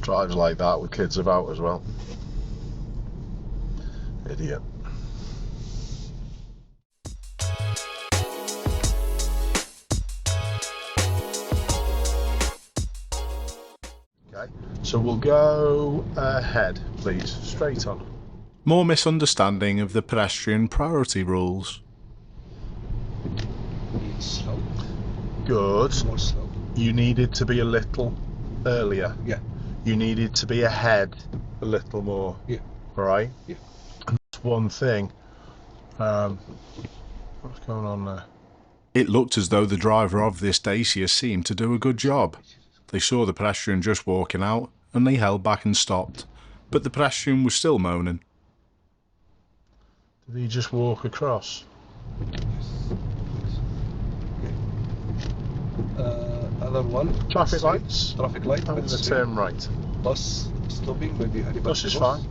Drives like that with kids about as well. Idiot. Okay, so we'll go ahead, please. Straight on. More misunderstanding of the pedestrian priority rules. It's slow. Good. More slow. You needed to be a little earlier. Yeah. You needed to be ahead a little more. Yeah. Right? Yeah. And that's one thing. What's going on there? It looked as though the driver of this Dacia seemed to do a good job. They saw the pedestrian just walking out and they held back and stopped, but the pedestrian was still moaning. Did he just walk across? Other one. Traffic lights. Traffic light. I'm going to turn right. Bus stopping. Maybe Bus is fine.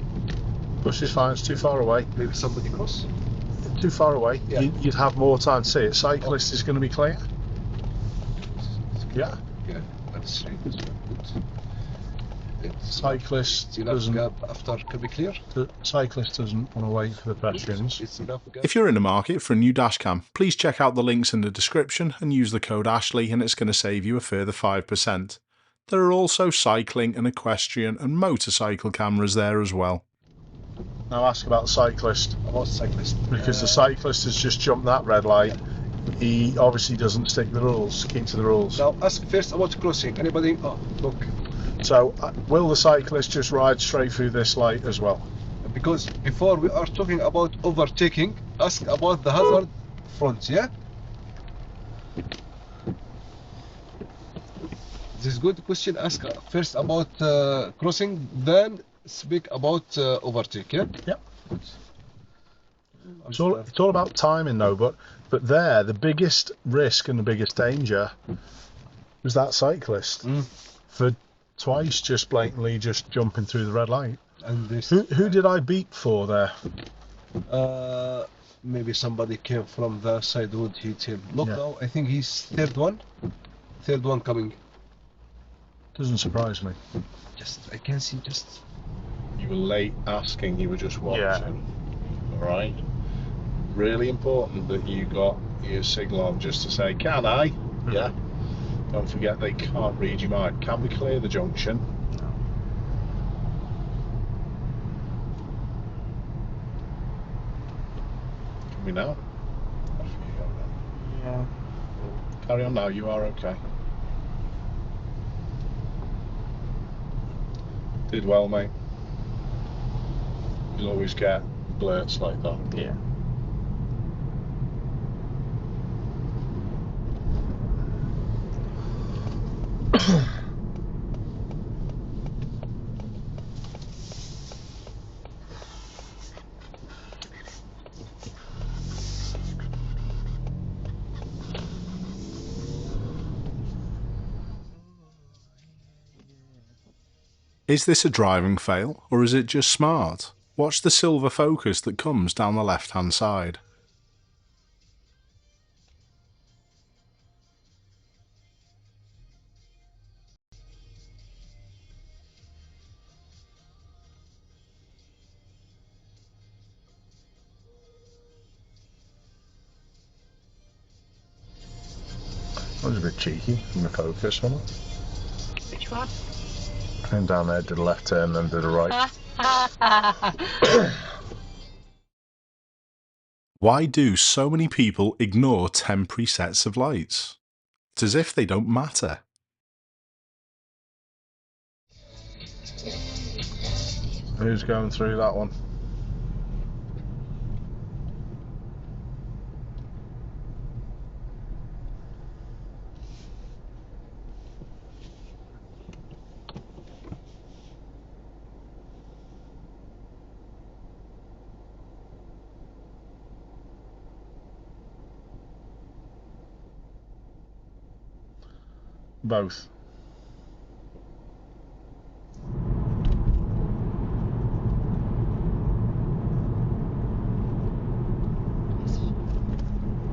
Bus is fine. It's too far away. Maybe somebody cross. Too far away. Yeah. You'd have more time to see it. Cyclist is going to be clear. Yeah. Yeah. That's right. Good. Cyclist enough doesn't. gap after can be clear. The cyclist doesn't want to wait for the pedestrians. It's enough gap. If you're in the market for a new dashcam, please check out the links in the description and use the code Ashley and it's going to save you a further 5%. There are also cycling and equestrian and motorcycle cameras there as well. Now ask about the cyclist. About cyclist. Because the cyclist has just jumped that red light. Yeah. He obviously doesn't stick the rules, keep to the rules. Now ask first about crossing. Anybody? Oh, look. So will the cyclist just ride straight through this light as well? Because before we are talking about overtaking, ask about the hazard front, yeah? This is good question. Ask first about crossing, then speak about overtake, yeah? Yep. It's all about timing though, but there, the biggest risk and the biggest danger was that cyclist. For twice just blatantly just jumping through the red light. And this, who did I beat for there? maybe somebody came from the side road, hit him. Look Yeah. now, I think he's third one coming. Doesn't surprise me. Just I can see just. You were late asking, you were just watching. Yeah. Alright. Really important that you got your signal on just to say, can I? Yeah. Don't forget they can't read your mind. Can we clear the junction? No. Can we now? Yeah. Carry on now, you are okay. Did well, mate. You'll always get blurts like that. Yeah. Is this a driving fail, or is it just smart? Watch the silver focus that comes down the left-hand side. That was a bit cheeky from the focus, wasn't it? Which one? Came down there, did a left turn, then did a right. Why do so many people ignore temporary sets of lights? It's as if they don't matter. Who's going through that one? Both.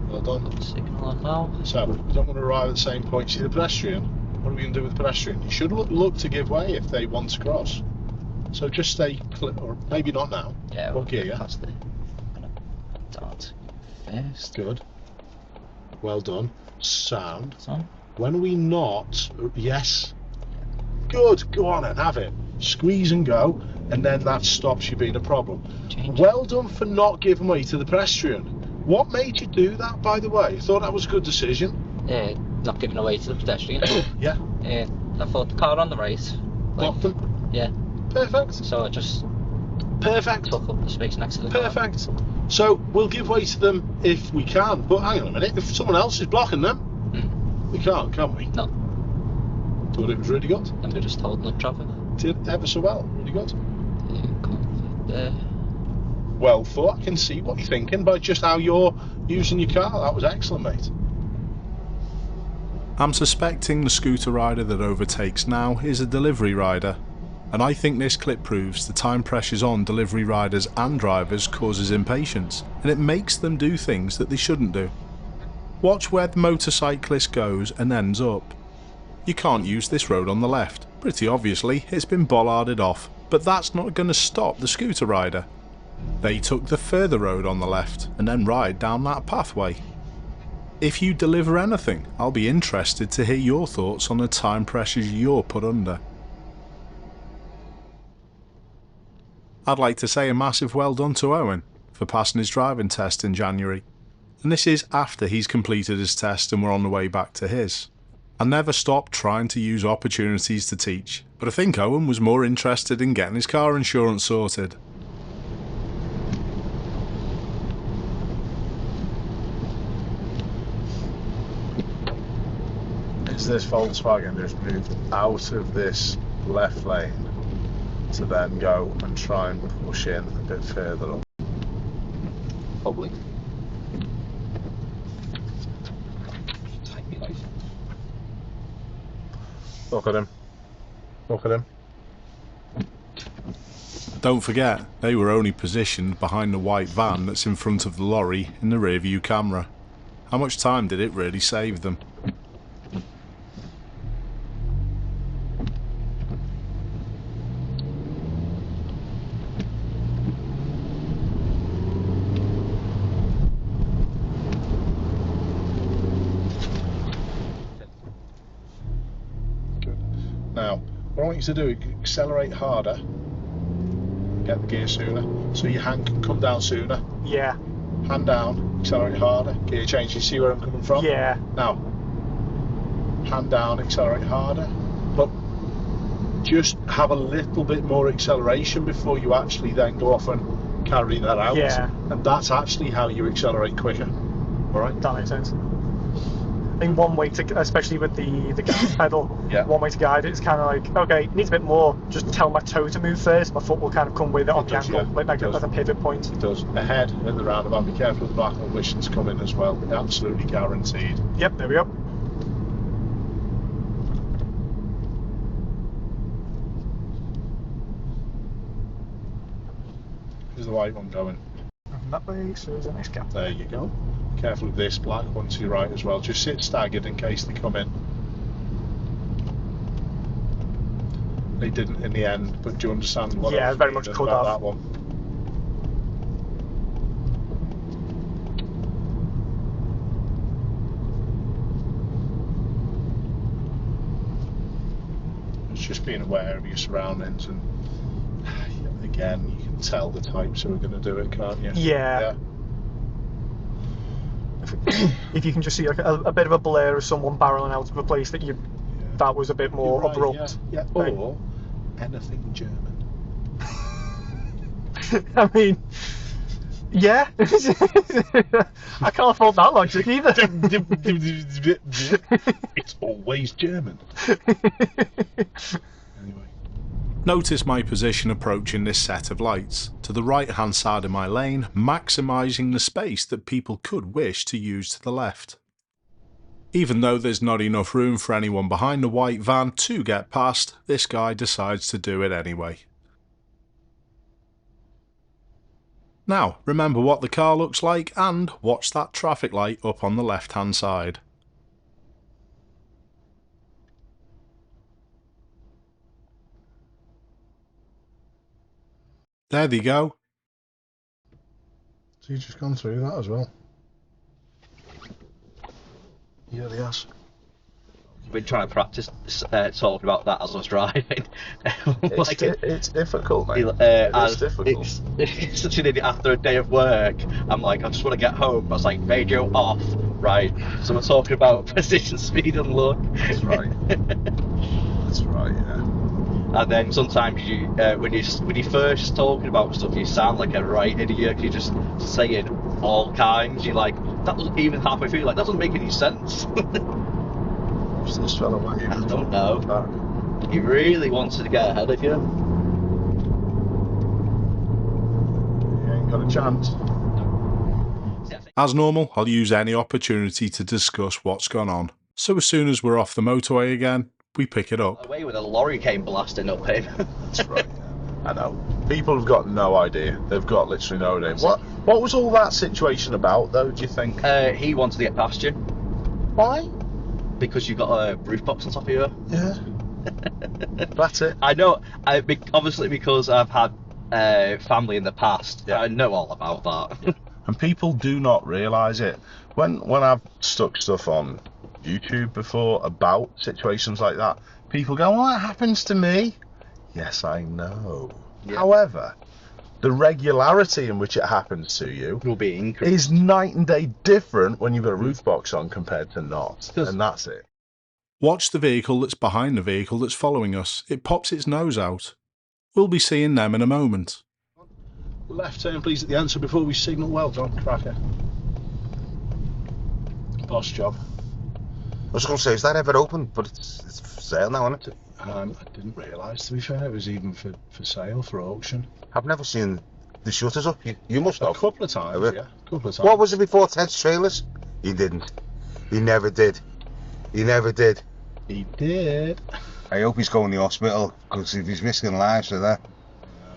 Well done. Signal as well. So, we don't want to arrive at the same point. See the pedestrian? What are we going to do with the pedestrian? You should look to give way if they want to cross. So just stay clear, or maybe not now. Yeah, What gear, yeah? past it. Don't first. Good. Well done. Sound. Son. When are we not? Yes. Good. Go on and have it. Squeeze and go, and then that stops you being a problem. Change. Well done for not giving way to the pedestrian. What made you do that, by the way? I thought that was a good decision. Not giving away to the pedestrian. Yeah. I thought the car on the right. Blocked them. Yeah. Perfect. So I just Perfect. took up the space next to the car. Perfect. So we'll give way to them if we can. But hang on a minute. If someone else is blocking them, we can't, can we? No. Thought it was really good. And we're just holding up traffic. Did ever so well. Really good. Conflict there. Well thought. I can see what you're thinking by just how you're using your car. That was excellent, mate. I'm suspecting the scooter rider that overtakes now is a delivery rider, and I think this clip proves the time pressures on delivery riders and drivers causes impatience, and it makes them do things that they shouldn't do. Watch where the motorcyclist goes and ends up. You can't use this road on the left. Pretty obviously, it's been bollarded off, but that's not going to stop the scooter rider. They took the further road on the left and then ride down that pathway. If you deliver anything, I'll be interested to hear your thoughts on the time pressures you're put under. I'd like to say a massive well done to Owen for passing his driving test in January, and this is after he's completed his test and we're on the way back to his. I never stopped trying to use opportunities to teach, but I think Owen was more interested in getting his car insurance sorted. This Volkswagen just moved out of this left lane to then go and try and push in a bit further up. Probably. Look at him. Look at him. Don't forget, they were only positioned behind the white van that's in front of the lorry in the rear view camera. How much time did it really save them? Now, what I want you to do is accelerate harder, get the gear sooner, so your hand can come down sooner. Yeah. Hand down, accelerate harder, gear change, you see where I'm coming from? Yeah. Now, hand down, accelerate harder, but just have a little bit more acceleration before you actually then go off and carry that out. Yeah. And that's actually how you accelerate quicker. Alright? That makes sense. I think one way to, especially with the gas pedal, Yeah. one way to guide it is kind of like, okay, it needs a bit more, just tell my toe to move first, my foot will kind of come with it on the does, angle, yeah. like It does. as a pivot point. It does. Ahead at the roundabout, be careful of the black and wishing's coming as well, absolutely guaranteed. Yep, there we go. Is the white one going? And that way, so there's a nice gap. There you go. Careful of this black one to your right as well. Just sit staggered in case they come in. They didn't in the end, but do you understand what Yeah, I was very meaning much could about have. that one? It's just being aware of your surroundings, and again, you can tell the types who are going to do it, can't you? Yeah. If you can just see like a bit of a blur of someone barreling out of a place that that was a bit more You're right, abrupt. Yeah. Right. Or anything German. I mean, yeah. I can't fault that logic either. It's always German. Anyway. Notice my position approaching this set of lights, to the right hand side of my lane, maximising the space that people could wish to use to the left. Even though there's not enough room for anyone behind the white van to get past, this guy decides to do it anyway. Now, remember what the car looks like and watch that traffic light up on the left hand side. There they go. So you've just gone through that as well. Yeah, they has. I've been trying to practice talking about that as I was driving. It's difficult, mate. It's difficult. It's such an idiot. After a day of work, I'm like, I just want to get home. I was like, radio off, right? So we're talking about precision, speed, and luck. That's right. That's right. Yeah. And then sometimes you, when you first talking about stuff, you sound like a right idiot. You just say it all kinds. You're like, that doesn't even halfway through. You're like, that doesn't make any sense. What's this fella want you? I don't know. He really wanted to get ahead of you. You ain't got a chance. As normal, I'll use any opportunity to discuss what's gone on. So as soon as we're off the motorway again, we pick it up. Away with a lorry came blasting up him. That's right. Yeah. I know. People have got no idea. They've got literally no idea. What was all that situation about, though? Do you think? He wanted to get past you. Why? Because you've got a roof box on top of you. Yeah. That's it. I know. Obviously, because I've had family in the past, Yeah. I know all about that. And people do not realise it. When I've stuck stuff on YouTube before about situations like that, people go, "Oh, that happens to me." Yes, I know. Yeah. However, the regularity in which it happens to you Will be increased. is night and day different when you've got a roof box on compared to not. Yes. And that's it. Watch the vehicle that's behind the vehicle that's following us. It pops its nose out. We'll be seeing them in a moment. Left turn, please, at the answer before we signal. Well done, cracker. Boss job. I was going to say, is that ever open? But it's for sale now, isn't it? I didn't realise, to be fair, it was even for sale, for auction. I've never seen the shutters up. You must A have. couple of times, Have you? yeah. A couple of times. What was it before Ted's trailers? He didn't. He never did. He never did. He did. I hope he's going to the hospital, because if he's risking lives for that,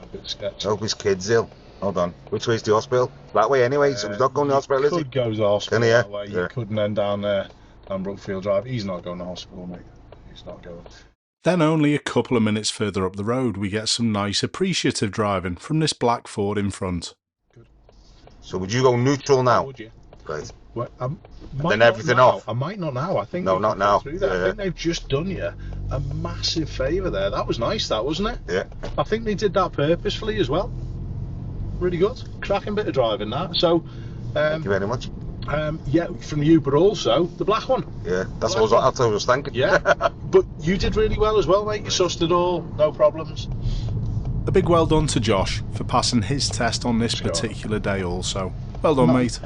A bit sketchy. I hope his kid's ill. Hold on. Which way's the hospital? That way anyway, so he's not going to the hospital, is he? Could go to the hospital Can he, yeah? that way. Yeah. You couldn't end down there, down Brookfield Drive. He's not going to hospital, mate. He's not going. Then only a couple of minutes further up the road, we get some nice appreciative driving from this black Ford in front. So would you go neutral now? Would you? Right. Well, then not everything now. off. I might not now. I think No, we not can go now. through that. I Yeah. think they've just done you a massive favour there. That was nice, that wasn't it? Yeah. I think they did that purposefully as well. Really good, cracking bit of driving that. So, Thank you very much. yeah, from you, but also the black one. Yeah, that's what I was thinking. Yeah, but you did really well as well, mate. You sussed it all, no problems. A big well done to Josh for passing his test on this Sure. particular day also. Well done, mate.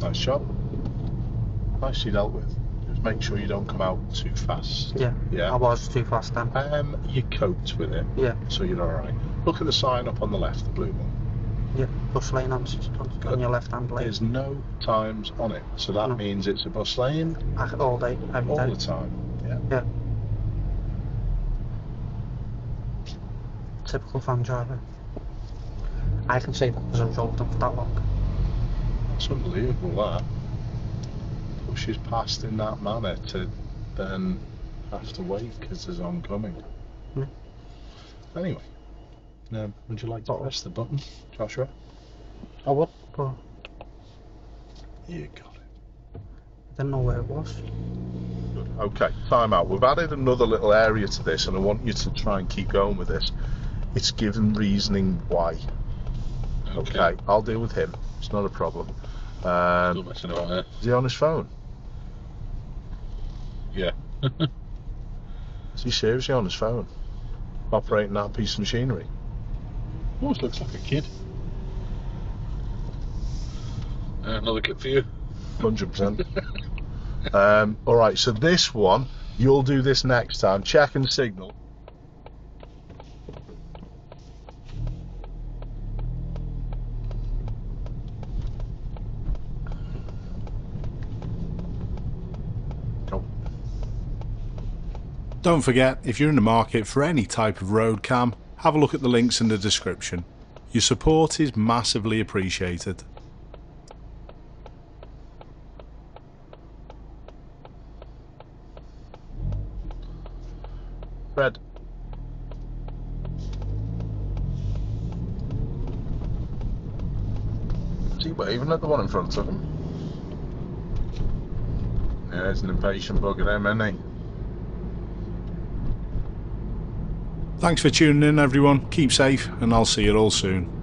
Nice job. Nicely dealt with. Just make sure you don't come out too fast. Yeah. Yeah. I was too fast then. You coped with it, Yeah. so you're all right. Look at the sign up on the left, the blue one. Yeah. Bus lane on your left hand lane. There's no times on it, so that No. means it's a bus lane All day, every all day. the time. Yeah. Yeah. Typical fan driver. I can say that because I've drove them for that long. It's unbelievable that. Pushes past in that manner to then have to wait because there's oncoming. Yeah. Anyway, would you like to press the button, Joshua? I would, but You got it. I didn't know where it was. Good. Okay, time out. We've added another little area to this, and I want you to try and keep going with this. It's given reasoning why. Okay, I'll deal with him. It's not a problem. Still messing about here. Is he on his phone? Yeah. Is he seriously on his phone? Operating that piece of machinery? Almost looks like a kid. Another clip for you. 100%. Alright, so this one, you'll do this next time. Check and signal. Go. Don't forget, if you're in the market for any type of road cam, have a look at the links in the description. Your support is massively appreciated. Red. Is he waving at the one in front of him? Yeah, it's an impatient bugger, him, isn't he? Thanks for tuning in everyone, keep safe and I'll see you all soon.